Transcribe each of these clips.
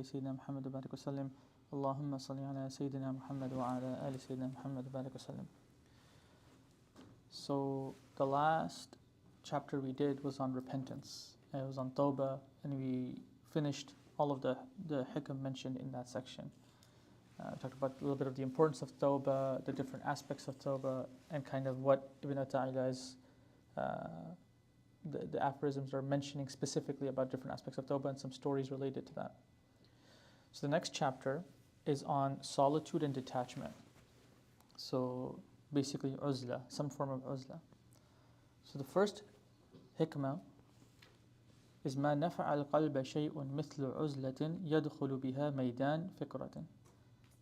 سيدنا محمد وبارك وسلم اللهم صل على سيدنا محمد وعلى آل سيدنا محمد وبارك وسلم. So the last chapter we did was on repentance. It was on Tawbah, and we finished all of the Hikam mentioned in that section. We talked about a little bit of the importance of Tawbah, the different aspects of Tawbah, and kind of what Ibn Ata'illah's the aphorisms are mentioning specifically about different aspects of Tawbah and some stories related to that. So the next chapter is on solitude and detachment. So basically uzla, some form of uzla. So the first hikmah is ما نفع القلب شيء مثل عزلة يدخل بها ميدان فكرة.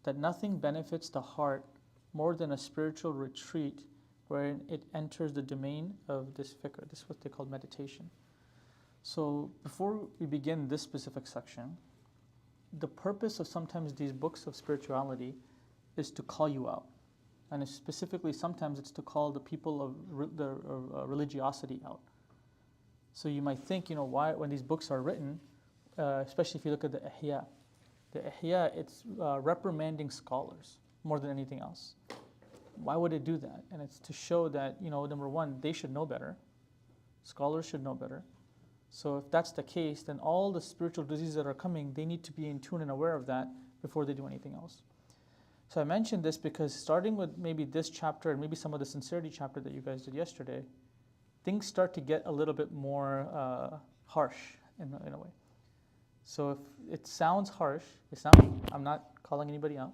That nothing benefits the heart more than a spiritual retreat wherein it enters the domain of this fikr. This is what they call meditation. So before we begin this specific section, the purpose of sometimes these books of spirituality is to call you out. And specifically, sometimes it's to call the people of religiosity out. So you might think, why when these books are written, especially if you look at the Ihya, it's reprimanding scholars more than anything else. Why would it do that? And it's to show that, number one, they should know better. Scholars should know better. So if that's the case, then all the spiritual diseases that are coming, they need to be in tune and aware of that before they do anything else. So I mentioned this because starting with maybe this chapter and maybe some of the sincerity chapter that you guys did yesterday, things start to get a little bit more harsh in a way. So if it sounds harsh, I'm not calling anybody out,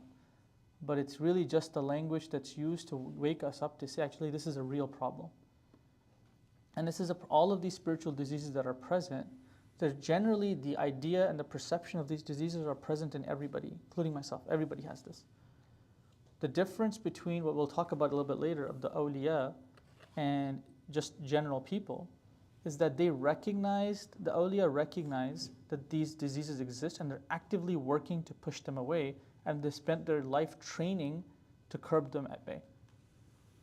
but it's really just the language that's used to wake us up to say, actually, this is a real problem. And this is all of these spiritual diseases that are present. There's generally the idea and the perception of these diseases are present in everybody, including myself. Everybody has this. The difference between what we'll talk about a little bit later of the awliya and just general people is that the awliya recognize that these diseases exist and they're actively working to push them away, and they spent their life training to curb them at bay.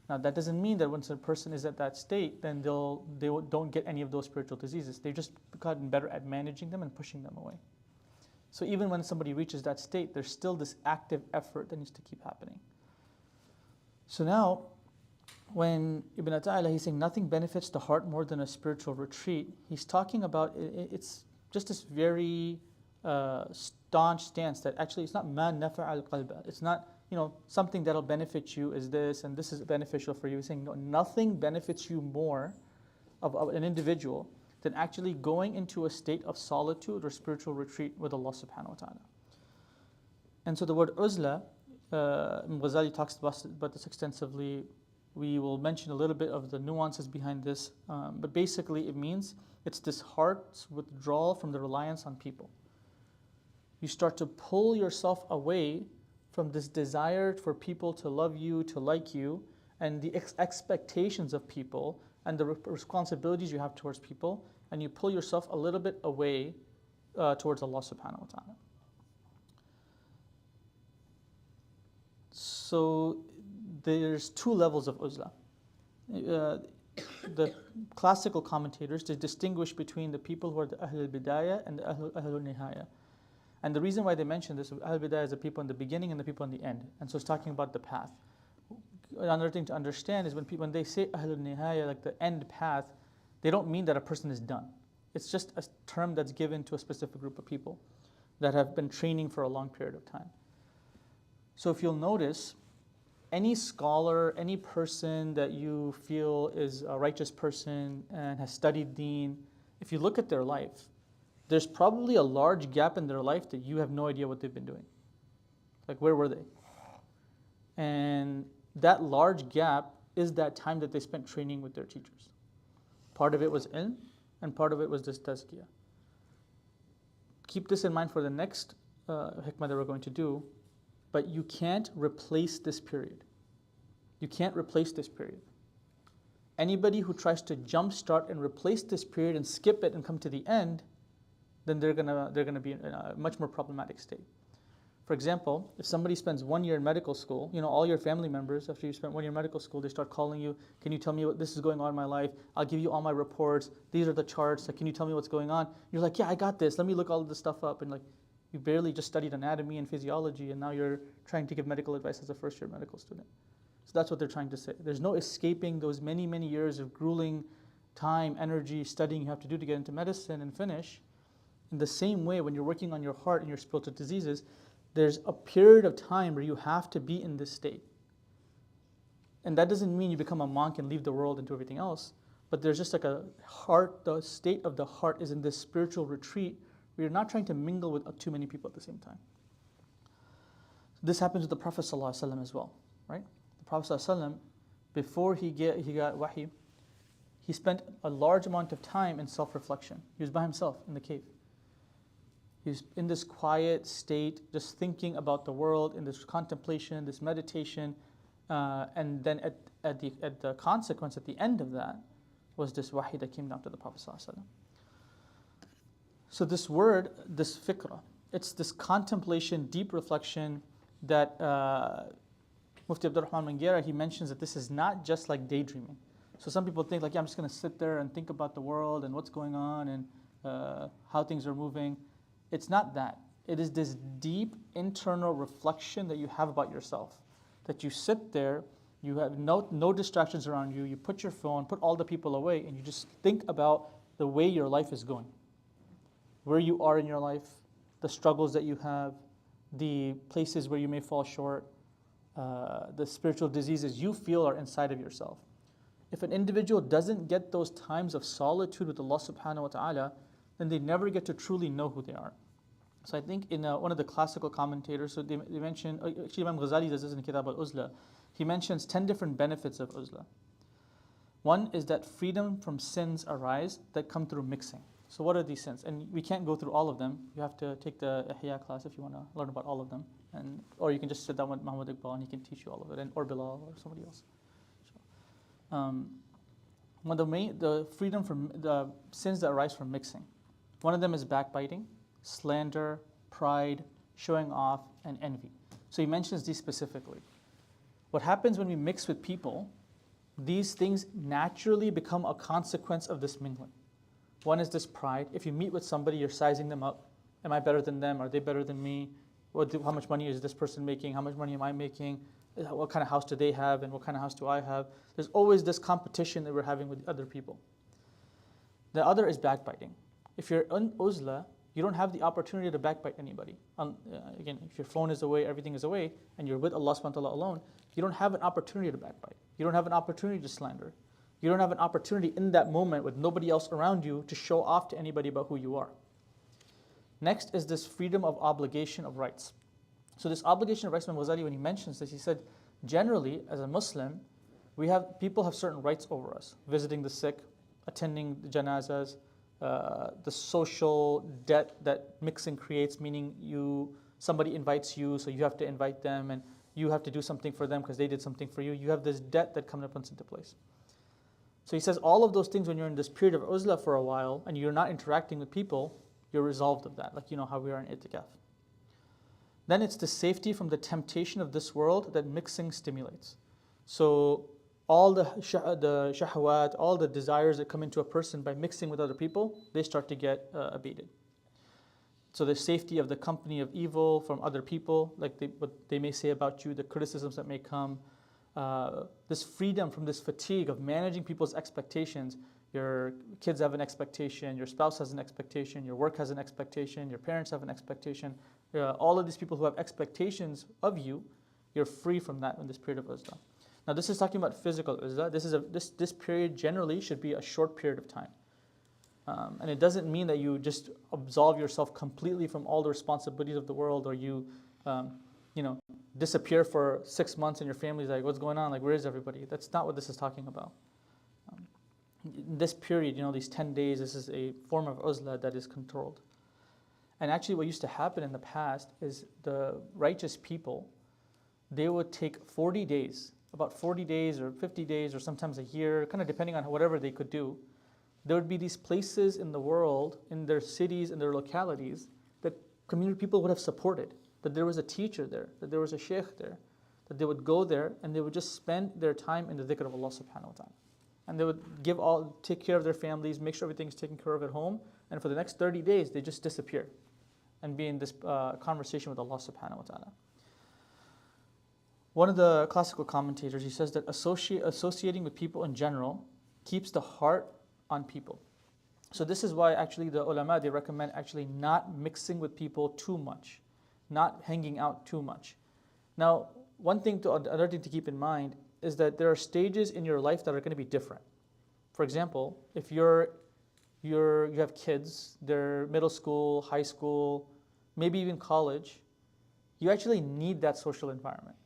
Now, that doesn't mean that once a person is at that state, then they don't get any of those spiritual diseases. They've just gotten better at managing them and pushing them away. So even when somebody reaches that state, there's still this active effort that needs to keep happening. So now, when Ibn Ataillah, he's saying nothing benefits the heart more than a spiritual retreat, he's talking about, it's just this very staunch stance that actually it's not ma nafa' al-qalba. It's not, something that'll benefit you is this, and this is beneficial for you. He's saying, no, nothing benefits you more of an individual than actually going into a state of solitude or spiritual retreat with Allah subhanahu wa ta'ala. And so the word uzla, Ghazali talks about this extensively. We will mention a little bit of the nuances behind this, but basically it means it's this heart's withdrawal from the reliance on people. You start to pull yourself away from this desire for people to love you, to like you, and the expectations of people and the responsibilities you have towards people, and you pull yourself a little bit away towards Allah subhanahu wa ta'ala. So there's two levels of uzla. The classical commentators, they distinguish between the people who are the Ahlul Bidayah and the Ahlul Nihaya. And the reason why they mention this, Ahlul Bidayah is the people in the beginning and the people in the end. And so it's talking about the path. Another thing to understand is when they say Ahlul Nihaya, like the end path, they don't mean that a person is done. It's just a term that's given to a specific group of people that have been training for a long period of time. So if you'll notice, any scholar, any person that you feel is a righteous person and has studied deen, if you look at their life, there's probably a large gap in their life that you have no idea what they've been doing. Like, where were they? And that large gap is that time that they spent training with their teachers. Part of it was ilm, and part of it was this tazkiyah. Keep this in mind for the next hikmah that we're going to do, but you can't replace this period. You can't replace this period. Anybody who tries to jumpstart and replace this period and skip it and come to the end, then they're gonna be in a much more problematic state. For example, if somebody spends 1 year in medical school, all your family members, after you spend 1 year in medical school, they start calling you, can you tell me what this is going on in my life? I'll give you all my reports. These are the charts. Can you tell me what's going on? You're like, yeah, I got this. Let me look all of this stuff up. And You barely just studied anatomy and physiology, and now you're trying to give medical advice as a first-year medical student. So that's what they're trying to say. There's no escaping those many, many years of grueling time, energy, studying you have to do to get into medicine and finish. In the same way, when you're working on your heart and your spiritual diseases, there's a period of time where you have to be in this state. And that doesn't mean you become a monk and leave the world and do everything else. But there's just like a heart, the state of the heart is in this spiritual retreat where you're not trying to mingle with too many people at the same time. This happens with the Prophet ﷺ as well, right? The Prophet ﷺ, before he got wahi, he spent a large amount of time in self-reflection. He was by himself in the cave. He was in this quiet state, just thinking about the world, in this contemplation, this meditation, and then at the consequence, at the end of that, was this wahi that came down to the Prophet ﷺ. So this word, this fikrah, it's this contemplation, deep reflection that Mufti Abdul Rahman Manghera, he mentions that this is not just like daydreaming. So some people think like, yeah, I'm just going to sit there and think about the world and what's going on and how things are moving. It's not that. It is this deep internal reflection that you have about yourself. That you sit there, you have no distractions around you, you put your phone, put all the people away, and you just think about the way your life is going. Where you are in your life, the struggles that you have, the places where you may fall short, the spiritual diseases you feel are inside of yourself. If an individual doesn't get those times of solitude with Allah subhanahu wa ta'ala, then they never get to truly know who they are. So I think in one of the classical commentators, so they mention, actually Imam Ghazali does this in Kitab al-Uzla, he mentions 10 different benefits of uzla. One is that freedom from sins arise that come through mixing. So what are these sins? And we can't go through all of them. You have to take the Ihya class if you want to learn about all of them. Or you can just sit down with Muhammad Iqbal and he can teach you all of it, or Bilal or somebody else. One of the freedom from the sins that arise from mixing. One of them is backbiting, slander, pride, showing off, and envy. So he mentions these specifically. What happens when we mix with people, these things naturally become a consequence of this mingling. One is this pride. If you meet with somebody, you're sizing them up. Am I better than them? Are they better than me? How much money is this person making? How much money am I making? What kind of house do they have and what kind of house do I have? There's always this competition that we're having with other people. The other is backbiting. If you're in uzla, you don't have the opportunity to backbite anybody. Again, if your phone is away, everything is away, and you're with Allah subhanahu wa ta'ala alone, you don't have an opportunity to backbite. You don't have an opportunity to slander. You don't have an opportunity in that moment with nobody else around you to show off to anybody about who you are. Next is this freedom of obligation of rights. So this obligation of rights, Imam Ghazali, when he mentions this, he said, generally, as a Muslim, people have certain rights over us. Visiting the sick, attending the janazas, the social debt that mixing creates, meaning somebody invites you, so you have to invite them, and you have to do something for them because they did something for you. You have this debt that comes into place. So he says all of those things, when you're in this period of uzla for a while and you're not interacting with people, you're resolved of that, like how we are in itikaf. Then it's the safety from the temptation of this world that mixing stimulates. So all the shahwat, all the desires that come into a person by mixing with other people, they start to get abated. So the safety of the company of evil from other people, like what they may say about you, the criticisms that may come, this freedom from this fatigue of managing people's expectations. Your kids have an expectation, your spouse has an expectation, your work has an expectation, your parents have an expectation. All of these people who have expectations of you, you're free from that in this period of uzla. Now this is talking about physical uzla. This period generally should be a short period of time. And it doesn't mean that you just absolve yourself completely from all the responsibilities of the world, or you disappear for 6 months and your family's like, what's going on? Like, where is everybody? That's not what this is talking about. This period, these 10 days, this is a form of uzla that is controlled. And actually what used to happen in the past is the righteous people, they would take 40 days, about 40 days or 50 days or sometimes a year, kind of depending on whatever they could do. There would be these places in the world, in their cities, in their localities, that community people would have supported, that there was a teacher there, that there was a sheikh there, that they would go there and they would just spend their time in the dhikr of Allah subhanahu wa ta'ala. And they would take care of their families, make sure everything's taken care of at home, and for the next 30 days, they just disappear. and be in this conversation with Allah subhanahu wa ta'ala. One of the classical commentators, he says that associating with people in general keeps the heart on people. So this is why actually the ulama, they recommend actually not mixing with people too much, not hanging out too much. Now, another thing to keep in mind is that there are stages in your life that are going to be different. For example, if you have kids, they're middle school, high school, maybe even college, you actually need that social environment.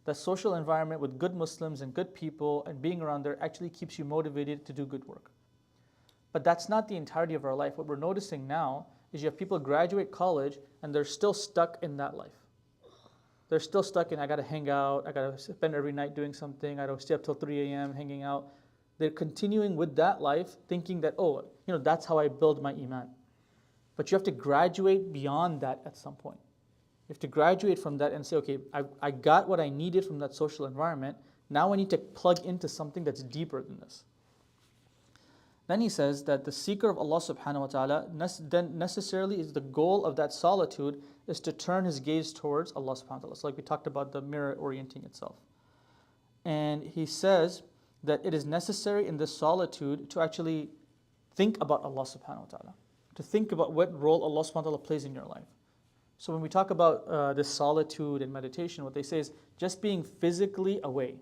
That social environment with good Muslims and good people and being around there actually keeps you motivated to do good work. But that's not the entirety of our life. What we're noticing now is you have people graduate college and they're still stuck in that life. They're still stuck in, I got to hang out, I got to spend every night doing something, I got to stay up till 3 a.m. hanging out. They're continuing with that life thinking that, that's how I build my iman. But you have to graduate beyond that at some point. You have to graduate from that and say, okay, I got what I needed from that social environment. Now I need to plug into something that's deeper than this. Then he says that the seeker of Allah subhanahu wa ta'ala, then necessarily is the goal of that solitude is to turn his gaze towards Allah subhanahu wa ta'ala. So like we talked about the mirror orienting itself. And he says that it is necessary in this solitude to actually think about Allah subhanahu wa ta'ala, to think about what role Allah subhanahu wa ta'ala plays in your life. So when we talk about this solitude and meditation, what they say is just being physically away.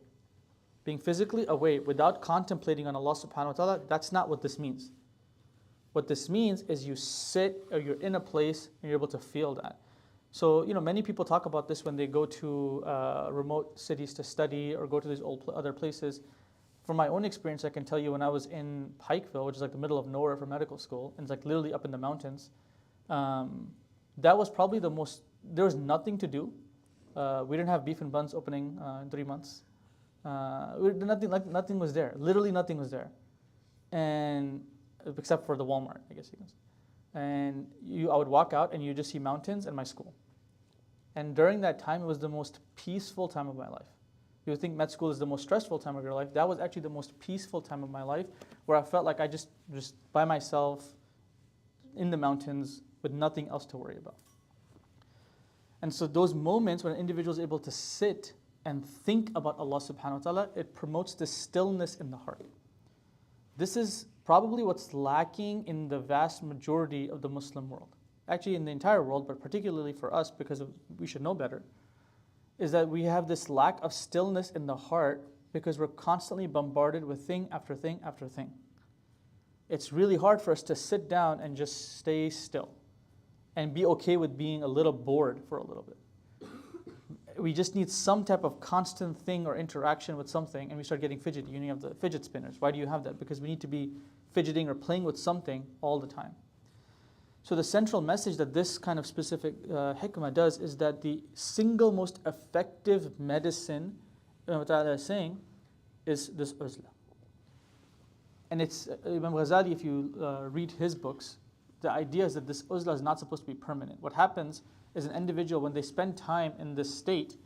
Being physically away without contemplating on Allah subhanahu wa ta'ala, that's not what this means. What this means is you sit or you're in a place and you're able to feel that. So, many people talk about this when they go to remote cities to study or go to these other places. From my own experience, I can tell you when I was in Pikeville, which is like the middle of nowhere for medical school, and it's like literally up in the mountains, that was probably there was nothing to do. We didn't have beef and buns opening in 3 months. Nothing was there. Literally nothing was there, and except for the Walmart, I guess you can say. And I would walk out and you just see mountains and my school. And during that time, it was the most peaceful time of my life. You would think med school is the most stressful time of your life. That was actually the most peaceful time of my life, where I felt like I just by myself in the mountains with nothing else to worry about. And so those moments when an individual is able to sit and think about Allah subhanahu wa ta'ala, it promotes this stillness in the heart. This is probably what's lacking in the vast majority of the Muslim world. Actually in the entire world, but particularly for us, because we should know better, is that we have this lack of stillness in the heart because we're constantly bombarded with thing after thing after thing. It's really hard for us to sit down and just stay still and be okay with being a little bored for a little bit. We just need some type of constant thing or interaction with something, and we start getting fidgety. You have the fidget spinners. Why do you have that? Because we need to be fidgeting or playing with something all the time. So the central message that this kind of specific hikmah does is that the single most effective medicine, what Allah is saying, is this uzla. And it's Imam Ghazali, if you read his books, the idea is that this uzla is not supposed to be permanent. What happens is an individual, when they spend time in this state,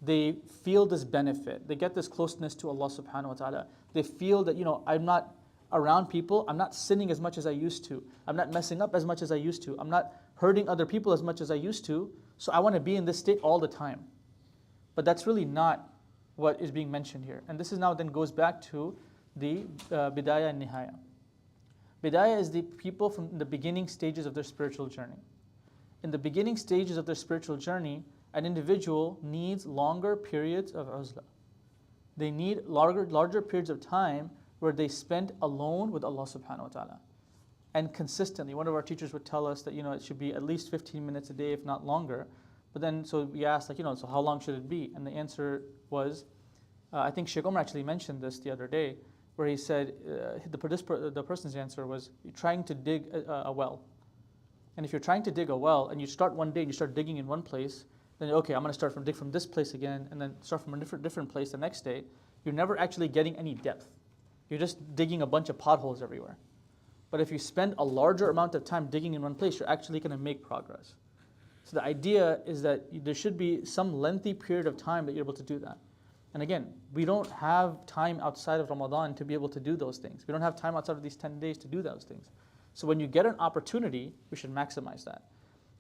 they feel this benefit. They get this closeness to Allah subhanahu wa ta'ala. They feel that, I'm not around people, I'm not sinning as much as I used to. I'm not messing up as much as I used to. I'm not hurting other people as much as I used to. So I want to be in this state all the time. But that's really not what is being mentioned here. And this is now then goes back to the bidayah and nihaya. Bidayah is the people from the beginning stages of their spiritual journey. In the beginning stages of their spiritual journey, an individual needs longer periods of uzla. They need larger periods of time where they spend alone with Allah subhanahu wa ta'ala. And consistently, one of our teachers would tell us that it should be at least 15 minutes a day, if not longer. But then, so we asked, so how long should it be? And the answer was, I think Sheikh Omar actually mentioned this the other day, where he said, the person's answer was, you're trying to dig a well. And if you're trying to dig a well, and you start one day and you start digging in one place, then okay, I'm going to start dig from this place again, and then start from a different place the next day. You're never actually getting any depth. You're just digging a bunch of potholes everywhere. But if you spend a larger amount of time digging in one place, you're actually going to make progress. So the idea is that there should be some lengthy period of time that you're able to do that. And again, we don't have time outside of Ramadan to be able to do those things. We don't have time outside of these 10 days to do those things. So when you get an opportunity, we should maximize that.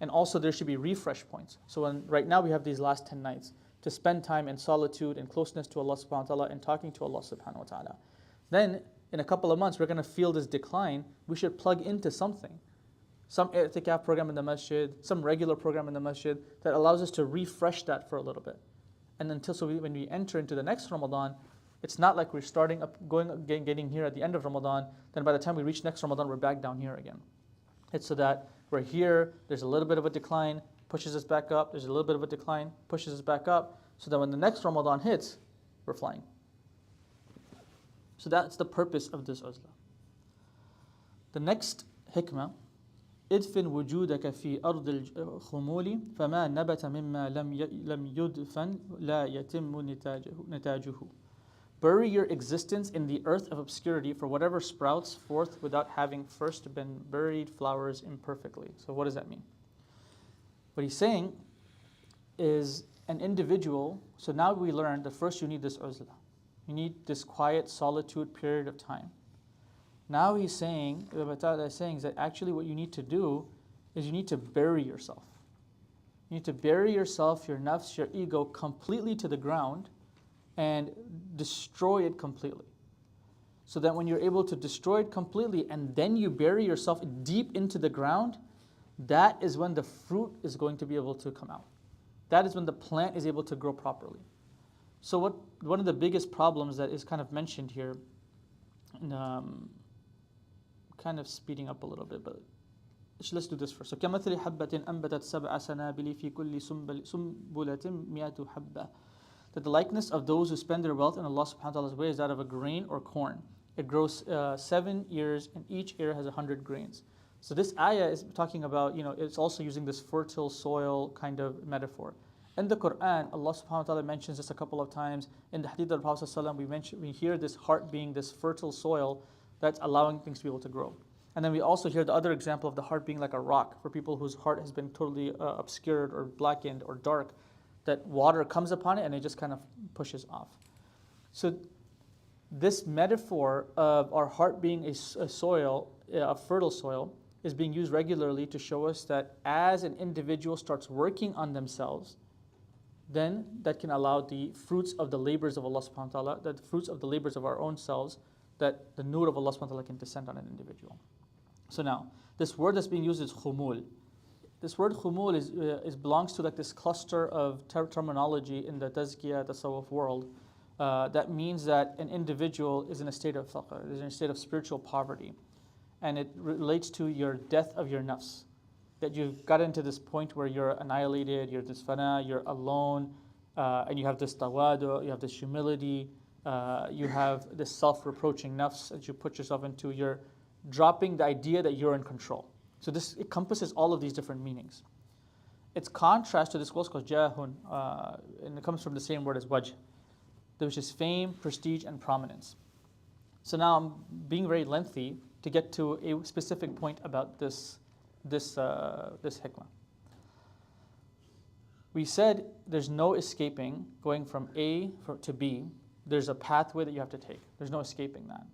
And also there should be refresh points. So right now we have these last 10 nights to spend time in solitude and closeness to Allah subhanahu wa ta'ala and talking to Allah subhanahu wa ta'ala. Then in a couple of months we're going to feel this decline. We should plug into something. Some i'tikaf program in the masjid, some regular program in the masjid that allows us to refresh that for a little bit. And when we enter into the next Ramadan, it's not like we're starting up, getting here at the end of Ramadan, then by the time we reach next Ramadan, we're back down here again. It's so that we're here, there's a little bit of a decline, pushes us back up, there's a little bit of a decline, pushes us back up, so that when the next Ramadan hits, we're flying. So that's the purpose of this uzla. The next hikmah, ادفن وجودك في أرض الخمول فما نبت مما لم يدفن لا يتم نتاجه. Bury your existence in the earth of obscurity for whatever sprouts forth without having first been buried flowers imperfectly. So what does that mean? What he's saying is an individual, so now we learned that first you need this uzla. You need this quiet solitude period of time. Now he's saying, Ataillah is saying that actually what you need to do is you need to bury yourself. You need to bury yourself, your nafs, your ego completely to the ground and destroy it completely. So that when you're able to destroy it completely and then you bury yourself deep into the ground, that is when the fruit is going to be able to come out. That is when the plant is able to grow properly. So one of the biggest problems that is kind of mentioned here, kind of speeding up a little bit, but let's do this first. So كَمَثْلِ حَبَّةٍ أَنْبَتَتْ سَبْعَ سَنَابِلِ فِي كُلِّ سُنْبُلَةٍ مِئَةُ حَبَّةٍ. That the likeness of those who spend their wealth in Allah subhanahu wa ta'ala's way is that of a grain or corn. It grows 7 ears and each ear has 100 grains. So this ayah is talking about, it's also using this fertile soil kind of metaphor. In the Quran, Allah subhanahu wa ta'ala mentions this a couple of times. In the hadith of the Prophet ﷺ, we hear this heart being this fertile soil that's allowing things to be able to grow. And then we also hear the other example of the heart being like a rock for people whose heart has been totally obscured or blackened or dark, that water comes upon it and it just kind of pushes off. So this metaphor of our heart being a soil, a fertile soil, is being used regularly to show us that as an individual starts working on themselves, then that can allow the fruits of the labors of Allah subhanahu wa ta'ala, the fruits of the labors of our own selves, that the nur of Allah subhanahu wa ta'ala can descend on an individual. So now, this word that's being used is khumul. This word khumul belongs to like this cluster of terminology in the tazkiyah, tasawwuf world, that means that an individual is in a state of faqr, is in a state of spiritual poverty. And it relates to your death of your nafs. That you've got into this point where you're annihilated, you're this fana, you're alone, and you have this tawadu, you have this humility, you have this self-reproaching nafs that you put yourself into. You're dropping the idea that you're in control. So this encompasses all of these different meanings. Its contrast to this word called jahun, and it comes from the same word as wajh, which is fame, prestige, and prominence. So now I'm being very lengthy to get to a specific point about this hikmah. We said there's no escaping going from A to B. There's a pathway that you have to take. There's no escaping that.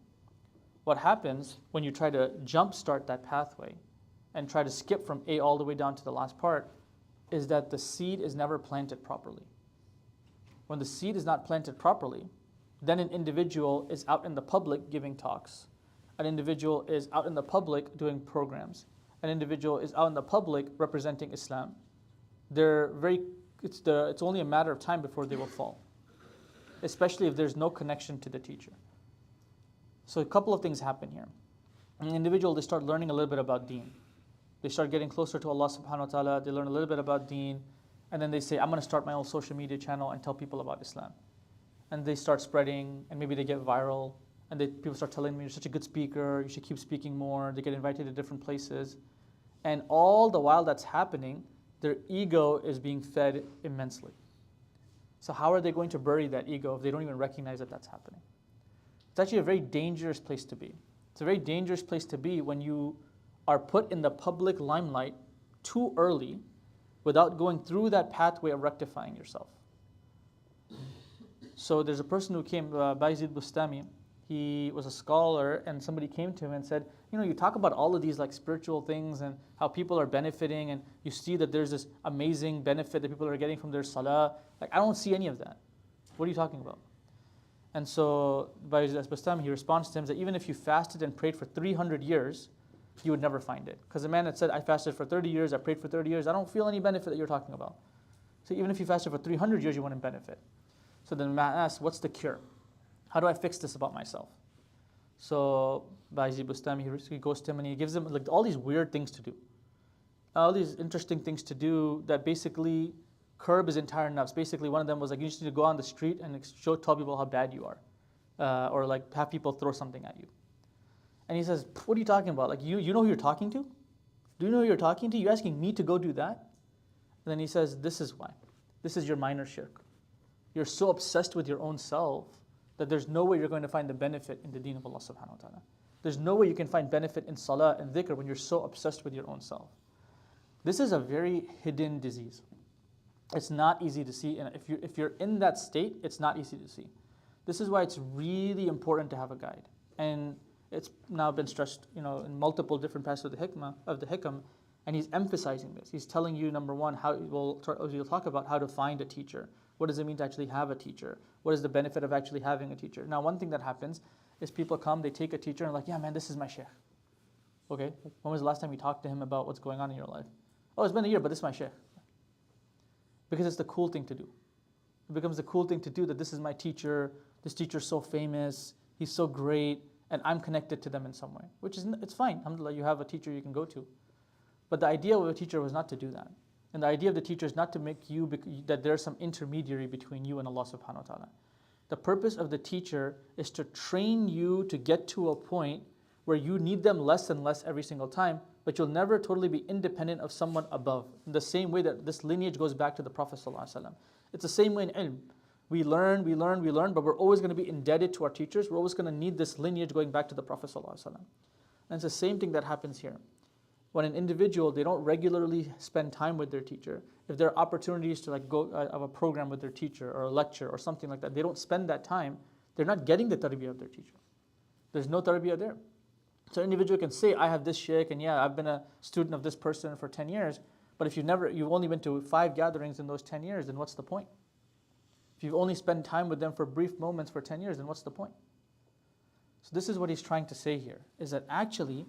What happens when you try to jumpstart that pathway and try to skip from A all the way down to the last part is that the seed is never planted properly. When the seed is not planted properly, then an individual is out in the public giving talks. An individual is out in the public doing programs. An individual is out in the public representing Islam. It's only a matter of time before they will fall, especially if there's no connection to the teacher. So a couple of things happen here. An individual, they start learning a little bit about deen. They start getting closer to Allah subhanahu wa ta'ala, they learn a little bit about deen, and then they say, I'm going to start my own social media channel and tell people about Islam. And they start spreading, and maybe they get viral, and people start telling me, you're such a good speaker, you should keep speaking more. They get invited to different places. And all the while that's happening, their ego is being fed immensely. So how are they going to bury that ego if they don't even recognize that that's happening? It's actually a very dangerous place to be. It's a very dangerous place to be when you are put in the public limelight too early without going through that pathway of rectifying yourself. So there's a person who came, Bayezid Bustami. he was a scholar, and somebody came to him and said, you talk about all of these like spiritual things and how people are benefiting, and you see that there's this amazing benefit that people are getting from their salah. Like, I don't see any of that. What are you talking about? And so Bayezid al-Bastami, he responds to him that even if you fasted and prayed for 300 years, you would never find it. Because the man that said, I fasted for 30 years, I prayed for 30 years, I don't feel any benefit that you're talking about. So even if you fasted for 300 years, you wouldn't benefit. So then the man asks, what's the cure? How do I fix this about myself? So Bayezid al-Bastami, he goes to him and he gives him like all these weird things to do. All these interesting things to do that basically curb his entire nafs. Basically, one of them was like, you just need to go on the street and tell people how bad you are. Or like have people throw something at you. And he says, what are you talking about? Like, you know who you're talking to? Do you know who you're talking to? You're asking me to go do that? And then he says, this is why. This is your minor shirk. You're so obsessed with your own self that there's no way you're going to find the benefit in the deen of Allah subhanahu wa ta'ala. There's no way you can find benefit in salah and dhikr when you're so obsessed with your own self. This is a very hidden disease. It's not easy to see, and if you're in that state, it's not easy to see. This is why it's really important to have a guide. And it's now been stressed, in multiple different passages of the Hikam, and he's emphasizing this. He's telling you, number one, we'll talk about how to find a teacher. What does it mean to actually have a teacher? What is the benefit of actually having a teacher? Now, one thing that happens is people come, they take a teacher, and like, yeah, man, this is my sheikh. Okay, when was the last time you talked to him about what's going on in your life? Oh, it's been a year, but this is my sheikh. Because it's the cool thing to do. It becomes the cool thing to do that this is my teacher, this teacher's so famous, he's so great, and I'm connected to them in some way. Which is, it's fine, alhamdulillah, you have a teacher you can go to. But the idea of a teacher was not to do that. And the idea of the teacher is not to make that there's some intermediary between you and Allah subhanahu wa ta'ala. The purpose of the teacher is to train you to get to a point where you need them less and less every single time, but you'll never totally be independent of someone above. In the same way that this lineage goes back to the Prophet sallallahu alaihi wasallam. It's the same way in ilm. We learn, but we're always going to be indebted to our teachers. We're always going to need this lineage going back to the Prophet sallallahu alaihi wasallam. And it's the same thing that happens here. When an individual, they don't regularly spend time with their teacher, if there are opportunities to like go have a program with their teacher or a lecture or something like that, they don't spend that time, they're not getting the tarbiyah of their teacher. There's no tarbiyah there. So an individual can say, I have this sheikh, and yeah, I've been a student of this person for 10 years, but if you've only been to 5 gatherings in those 10 years, then what's the point? If you've only spent time with them for brief moments for 10 years, then what's the point? So this is what he's trying to say here, is that actually,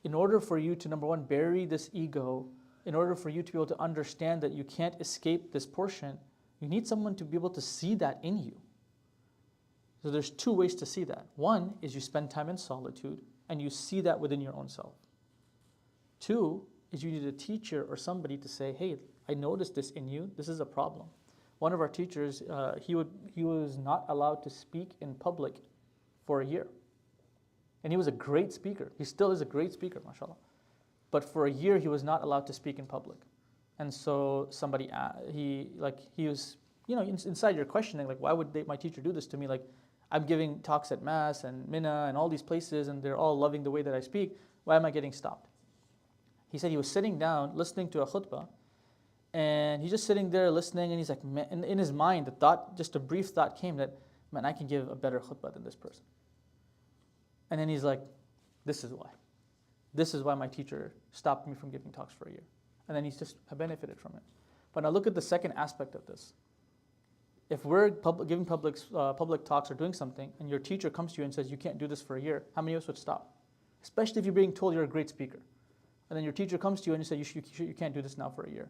in order for you to, number one, bury this ego, in order for you to be able to understand that you can't escape this portion, you need someone to be able to see that in you. So there's 2 ways to see that. One is you spend time in solitude, and you see that within your own self. 2 is you need a teacher or somebody to say, hey, I noticed this in you, this is a problem. One of our teachers, he was not allowed to speak in public for a year. And he was a great speaker. He still is a great speaker, mashallah. But for a year, he was not allowed to speak in public. And so somebody, he was, inside you're questioning, like, why would my teacher do this to me? Like, I'm giving talks at Mass and Mina and all these places, and they're all loving the way that I speak. Why am I getting stopped? He said he was sitting down, listening to a khutbah, and he's just sitting there listening, and he's like, man, in his mind, just a brief thought came that, man, I can give a better khutbah than this person. And then he's like, this is why. This is why my teacher stopped me from giving talks for a year. And then he's just benefited from it. But now look at the second aspect of this. If we're giving public talks or doing something, and your teacher comes to you and says, you can't do this for a year, how many of us would stop? Especially if you're being told you're a great speaker. And then your teacher comes to you and you say, you can't do this now for a year.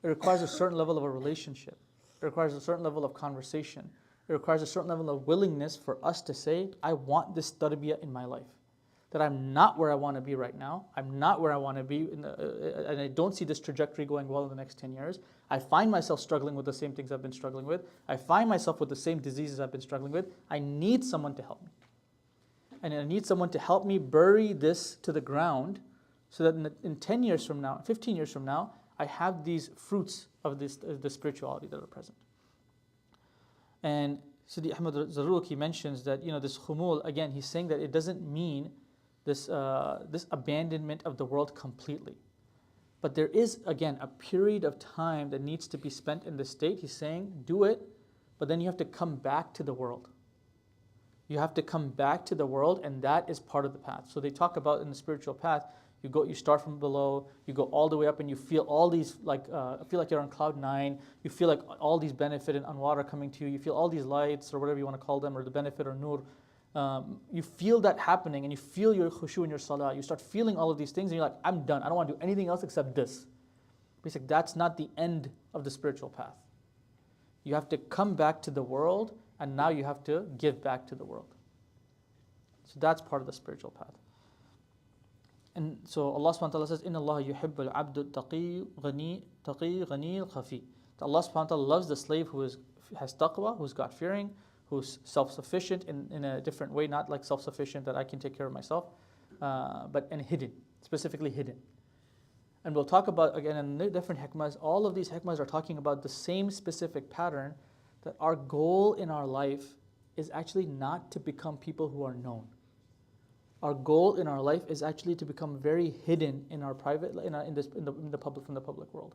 It requires a certain level of a relationship. It requires a certain level of conversation. It requires a certain level of willingness for us to say, I want this tarbiyah in my life. That I'm not where I want to be right now. I'm not where I want to be, and I don't see this trajectory going well in the next 10 years. I find myself struggling with the same things I've been struggling with. I find myself with the same diseases I've been struggling with. I need someone to help me. And I need someone to help me bury this to the ground so that in 10 years from now, 15 years from now, I have these fruits of the spirituality that are present. And Sidi Ahmad Zarruq, he mentions that, this khumul, again, he's saying that it doesn't mean this abandonment of the world completely. But there is, again, a period of time that needs to be spent in this state. He's saying, do it, but then you have to come back to the world. You have to come back to the world, and that is part of the path. So they talk about in the spiritual path, you start from below, you go all the way up, and you feel all these feel like you're on cloud 9. You feel like all these benefit and anwar are coming to you. You feel all these lights or whatever you want to call them, or the benefit or nur. You feel that happening, and you feel your khushu in your salah. You start feeling all of these things, and you're like, I'm done. I don't want to do anything else except this. Basically, that's not the end of the spiritual path. You have to come back to the world, and now you have to give back to the world. So that's part of the spiritual path. And so Allah subhanahu wa ta'ala says, Inna Allah yuhibbul abdu taqi ghani khafi. Allah subhanahu wa ta'ala loves the slave who has taqwa, who's God-fearing, who's self-sufficient in a different way, not like self-sufficient that I can take care of myself, but hidden, specifically hidden. And we'll talk about, again, in the different hikmahs, all of these hikmahs are talking about the same specific pattern, that our goal in our life is actually not to become people who are known. Our goal in our life is actually to become very hidden in our private, from the public world.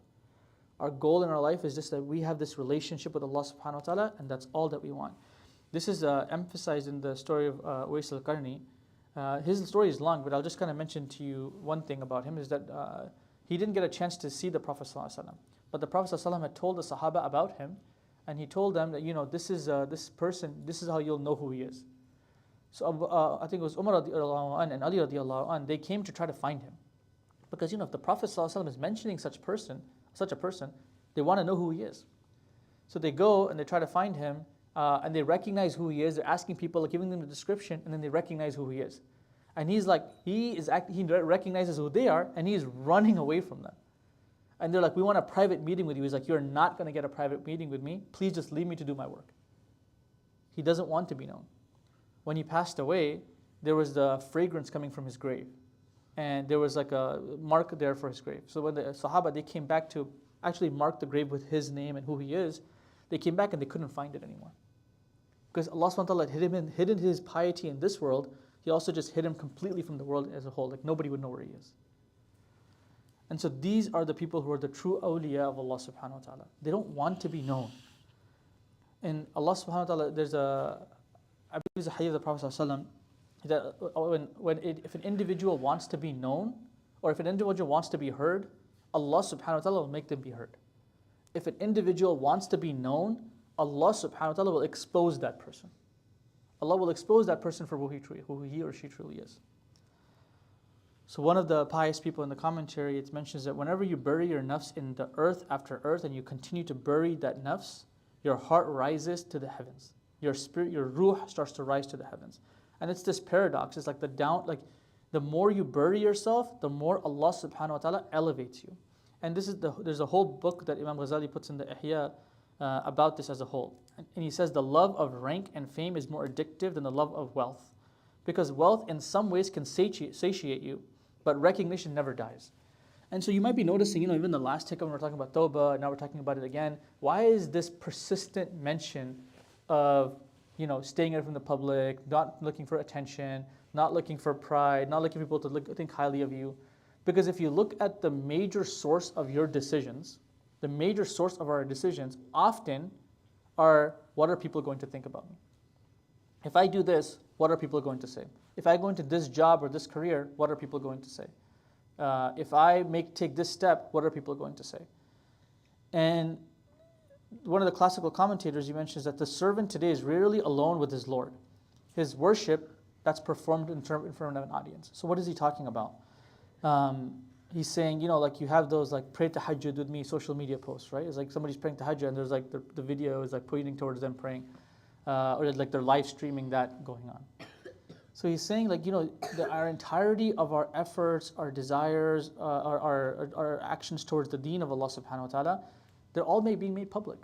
Our goal in our life is just that we have this relationship with Allah subhanahu wa ta'ala, and that's all that we want. This is emphasized in the story of Uwais al-Qarni. His story is long, but I'll just kind of mention to you one thing about him, is that he didn't get a chance to see the Prophet ﷺ. But the Prophet ﷺ had told the Sahaba about him, and he told them that, this person, this is how you'll know who he is. So I think it was Umar radiallahu anh and Ali radiallahu anh, they came to try to find him. Because if the Prophet ﷺ is mentioning such a person, they want to know who he is. So they go and they try to find him, and they recognize who he is. They're asking people, giving them the description, and then they recognize who he is. And he's like, he recognizes who they are, and he's running away from them. And they're like, we want a private meeting with you. He's like, you're not going to get a private meeting with me. Please just leave me to do my work. He doesn't want to be known. When he passed away, there was the fragrance coming from his grave. And there was like a mark there for his grave. So when the Sahaba, they came back to actually mark the grave with his name and who he is, they came back and they couldn't find it anymore. Because Allah subhanahu wa ta'ala had hidden his piety in this world, He also just hid him completely from the world as a whole. Like nobody would know where he is. And so these are the people who are the true awliya of Allah subhanahu wa ta'ala. They don't want to be known. And Allah subhanahu wa ta'ala, I believe there's a hadith of the Prophet sallallahu that if an individual wants to be known, or if an individual wants to be heard, Allah subhanahu wa ta'ala will make them be heard. If an individual wants to be known, Allah subhanahu wa ta'ala will expose that person. Allah will expose that person for who he or she truly is. So one of the pious people in the commentary, it mentions that whenever you bury your nafs in the earth after earth and you continue to bury that nafs, your heart rises to the heavens. Your spirit, your ruh starts to rise to the heavens. And it's this paradox. It's like the more you bury yourself, the more Allah subhanahu wa ta'ala elevates you. And there's a whole book that Imam Ghazali puts in the Ihya about this as a whole. And he says the love of rank and fame is more addictive than the love of wealth. Because wealth in some ways can satiate you, but recognition never dies. And so you might be noticing, even the last hikam when we're talking about tawbah, now we're talking about it again. Why is this persistent mention of, staying away from the public, not looking for attention, not looking for pride, not looking for people to think highly of you? Because if you look at the major source of your decisions, the major source of our decisions often are, what are people going to think about me? If I do this, what are people going to say? If I go into this job or this career, what are people going to say? If I take this step, what are people going to say? And one of the classical commentators, he mentions that the servant today is rarely alone with his Lord. His worship, that's performed in front of an audience. So what is he talking about? He's saying, you have those pray tahajjud with me social media posts, right? It's like somebody's praying tahajjud and there's the video is pointing towards them praying, or they're live streaming that going on. So he's saying our entirety of our efforts, our desires, our actions towards the deen of Allah subhanahu wa ta'ala, they're all being made public.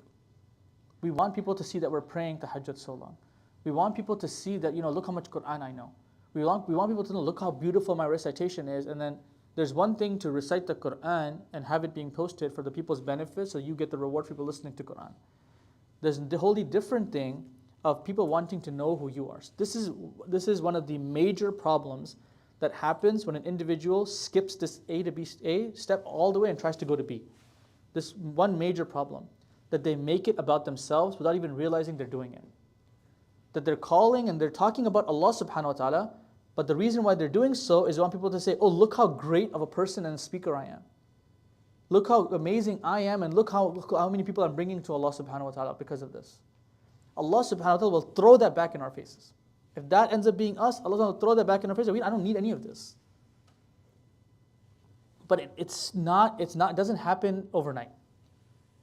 We want people to see that we're praying tahajjud so long. We want people to see that, look how much Quran I know. We want people to know, look how beautiful my recitation is. And then there's one thing to recite the Quran and have it being posted for the people's benefit so you get the reward for people listening to Quran. There's a wholly different thing of people wanting to know who you are. This is one of the major problems that happens when an individual skips this A step all the way and tries to go to B. This one major problem, that they make it about themselves without even realizing they're doing it. that they're calling and they're talking about Allah subhanahu wa ta'ala, but the reason why they're doing so is they want people to say, oh, look how great of a person and a speaker I am. Look how amazing I am, and look how many people I'm bringing to Allah subhanahu wa ta'ala because of this. Allah subhanahu wa ta'ala will throw that back in our faces. If that ends up being us, Allah will throw that back in our faces. I don't need any of this. But it doesn't happen overnight.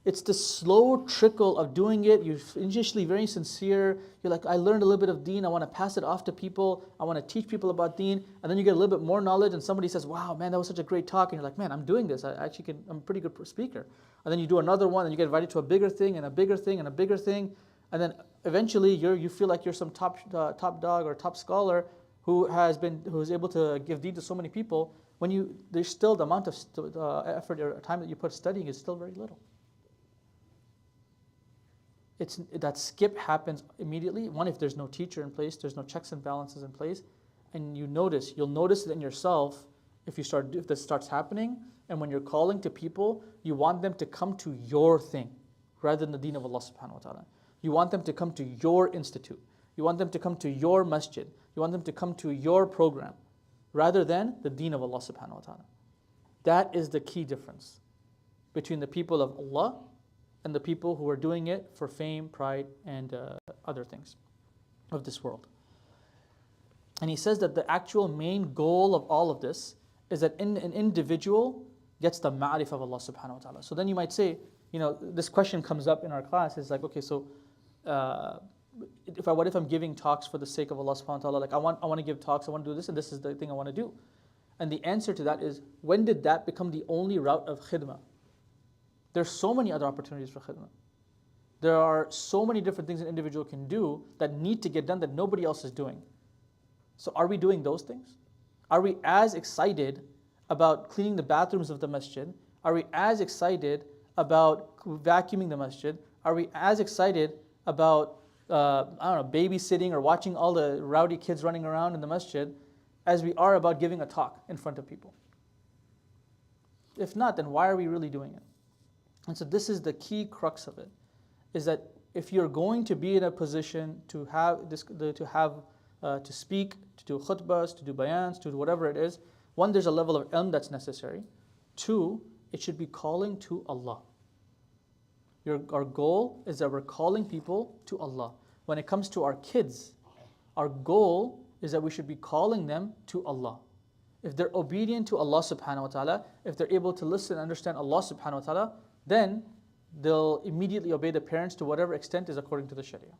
It's the slow trickle of doing it. You're initially very sincere. You're like, I learned a little bit of deen. I want to pass it off to people. I want to teach people about deen. And then you get a little bit more knowledge and somebody says, wow, man, that was such a great talk. And you're like, man, I'm doing this. I'm a pretty good speaker. And then you do another one and you get invited to a bigger thing and a bigger thing and a bigger thing. And then eventually you feel like you're some top dog or top scholar who is able to give deen to so many people. There's still the amount of effort or time that you put studying is still very little. That skip happens immediately. One, if there's no teacher in place, there's no checks and balances in place, and you'll notice it in yourself if this starts happening. And when you're calling to people, you want them to come to your thing rather than the deen of Allah subhanahu wa ta'ala. You want them to come to your institute. You want them to come to your masjid. You want them to come to your program rather than the deen of Allah subhanahu wa ta'ala. That is the key difference between the people of Allah and the people who are doing it for fame, pride, and other things of this world. And he says that the actual main goal of all of this is that an individual gets the ma'rif of Allah subhanahu wa ta'ala. So then you might say, this question comes up in our class, it's like, okay, so what if I'm giving talks for the sake of Allah subhanahu wa ta'ala? Like I want to give talks, I want to do this, and this is the thing I want to do. And the answer to that is, when did that become the only route of khidmah? There's so many other opportunities for khidmah. There are so many different things an individual can do that need to get done that nobody else is doing. So are we doing those things? Are we as excited about cleaning the bathrooms of the masjid? Are we as excited about vacuuming the masjid? Are we as excited about babysitting or watching all the rowdy kids running around in the masjid as we are about giving a talk in front of people? If not, then why are we really doing it? And so this is the key crux of it, is that if you're going to be in a position to speak, to do khutbahs, to do bayans, to do whatever it is, one, there's a level of ilm that's necessary. Two, it should be calling to Allah. Our goal is that we're calling people to Allah. When it comes to our kids, our goal is that we should be calling them to Allah. If they're obedient to Allah subhanahu wa ta'ala, if they're able to listen and understand Allah subhanahu wa ta'ala, then they'll immediately obey the parents to whatever extent is according to the Sharia.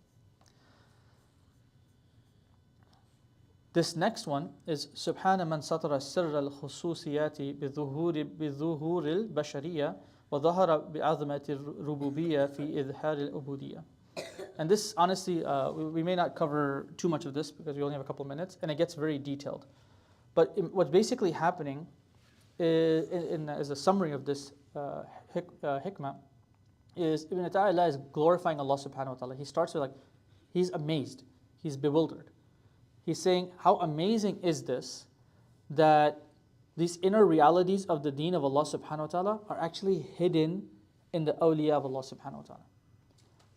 This next one is Subhana man satara sirra al-khususiyati bi-dhuhur al-bashariyya wa dhahara bi-azmati al-rububiyya fi idhar al-ubudiyya. And this, honestly, we may not cover too much of this because we only have a couple of minutes, and it gets very detailed. But what's basically happening as a summary of this hikmah is Ibn Ataillah is glorifying Allah subhanahu wa ta'ala. He starts with he's amazed, he's bewildered. He's saying, how amazing is this that these inner realities of the deen of Allah subhanahu wa ta'ala are actually hidden in the awliya of Allah subhanahu wa ta'ala.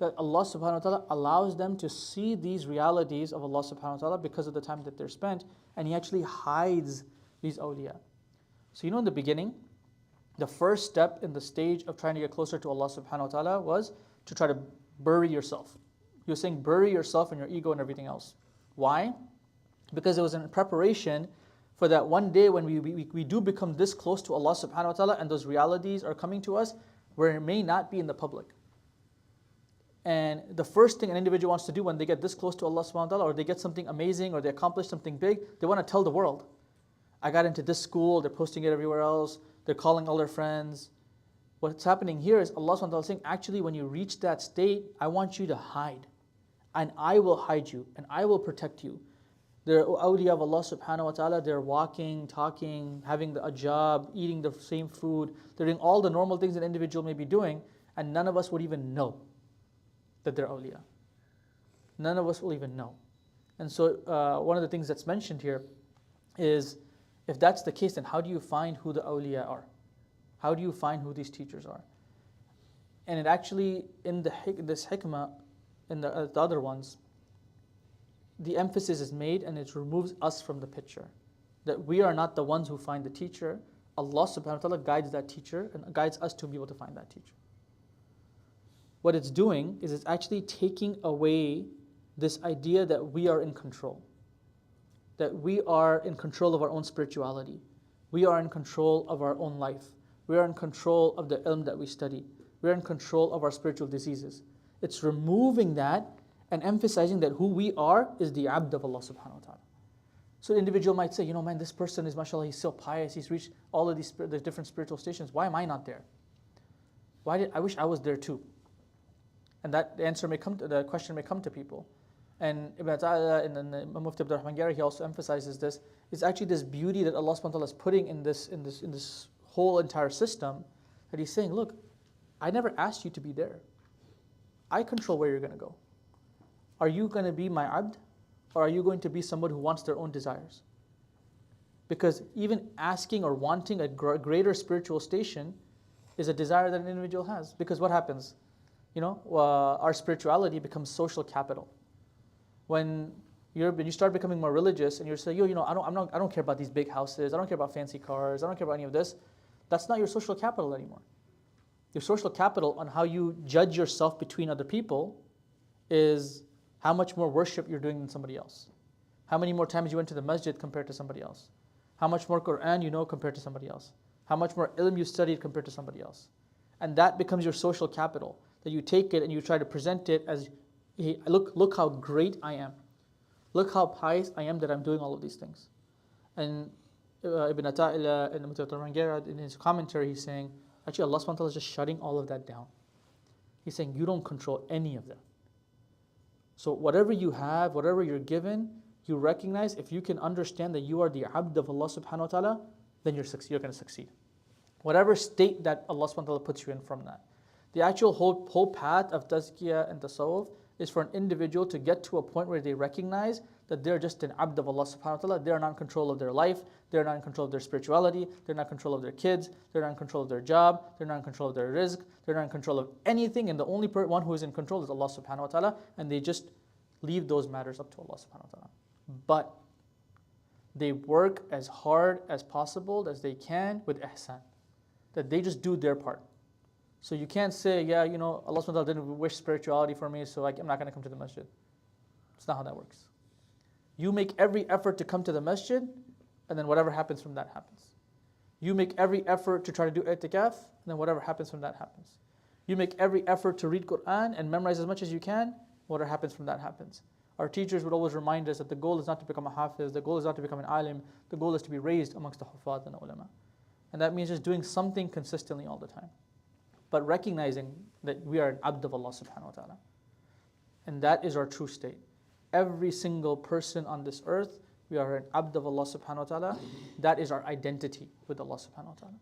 That Allah subhanahu wa ta'ala allows them to see these realities of Allah subhanahu wa ta'ala because of the time that they're spent, and He actually hides these awliya. So in the beginning, the first step in the stage of trying to get closer to Allah subhanahu wa ta'ala was to try to bury yourself. He was saying bury yourself and your ego and everything else. Why? Because it was in preparation for that one day when we do become this close to Allah subhanahu wa ta'ala and those realities are coming to us where it may not be in the public. And the first thing an individual wants to do when they get this close to Allah subhanahu wa ta'ala, or they get something amazing, or they accomplish something big, they want to tell the world. I got into this school, they're posting it everywhere else, they're calling all their friends. What's happening here is Allah subhanahu wa ta'ala is saying, actually when you reach that state, I want you to hide. And I will hide you, and I will protect you. They're awliya of Allah subhanahu wa ta'ala, they're walking, talking, having a job, eating the same food. They're doing all the normal things an individual may be doing, and none of us would even know that they're awliya. None of us will even know. And so one of the things that's mentioned here is, if that's the case, then how do you find who the awliya are? How do you find who these teachers are? And it actually, in this hikmah, in the other ones, the emphasis is made and it removes us from the picture. That we are not the ones who find the teacher. Allah subhanahu wa ta'ala guides that teacher and guides us to be able to find that teacher. What it's doing is it's actually taking away this idea that we are in control. That we are in control of our own spirituality. We are in control of our own life. We are in control of the ilm that we study. We are in control of our spiritual diseases. It's removing that and emphasizing that who we are is the abd of Allah subhanahu wa ta'ala. So the individual might say, man, this person is, mashallah, he's so pious, he's reached all of these the different spiritual stations. Why am I not there? I wish I was there too. And the question may come to people. And Ibn Ataillah and the Imam Mufti Abdul Rahman Gari, he also emphasizes this. It's actually this beauty that Allah subhanahu wa ta'ala is putting in this whole entire system, that He's saying, look, I never asked you to be there. I control where you're going to go. Are you going to be my abd? Or are you going to be somebody who wants their own desires? Because even asking or wanting a greater spiritual station is a desire that an individual has. Because what happens? Our spirituality becomes social capital. When you start becoming more religious and you're saying, I don't care about these big houses, I don't care about fancy cars, I don't care about any of this, that's not your social capital anymore. Your social capital on how you judge yourself between other people is how much more worship you're doing than somebody else. How many more times you went to the masjid compared to somebody else. How much more Quran you know compared to somebody else. How much more ilm you studied compared to somebody else. And that becomes your social capital. That you take it and you try to present it as, hey, look how great I am. Look how pious I am that I'm doing all of these things. And Ibn Ataillah and Mufti Abdul Rahman Gari, in his commentary, he's saying, actually Allah subhanahu wa ta'ala is just shutting all of that down. He's saying, you don't control any of that. So whatever you have, whatever you're given, you recognize, if you can understand that you are the abd of Allah subhanahu wa ta'ala, then you're going to succeed. Whatever state that Allah subhanahu wa ta'ala puts you in from that. The actual whole path of tazkiyah and tasawwuf is for an individual to get to a point where they recognize that they're just an abd of Allah subhanahu wa ta'ala. They're not in control of their life, they're not in control of their spirituality, they're not in control of their kids, they're not in control of their job, they're not in control of their rizq, they're not in control of anything, and the only one who is in control is Allah subhanahu wa ta'ala, and they just leave those matters up to Allah subhanahu wa ta'ala. But they work as hard as possible as they can with ihsan. That they just do their part. So you can't say, Allah subhanahu wa ta'ala didn't wish spirituality for me, so I'm not going to come to the masjid. It's not how that works. You make every effort to come to the masjid, and then whatever happens from that happens. You make every effort to try to do i'tikaf, and then whatever happens from that happens. You make every effort to read Quran and memorize as much as you can, whatever happens from that happens. Our teachers would always remind us that the goal is not to become a hafiz, the goal is not to become an alim, the goal is to be raised amongst the hufad and the ulama. And that means just doing something consistently all the time. But recognizing that we are an abd of Allah subhanahu wa ta'ala. And that is our true state. Every single person on this earth, we are an abd of Allah subhanahu wa ta'ala. That is our identity with Allah subhanahu wa ta'ala.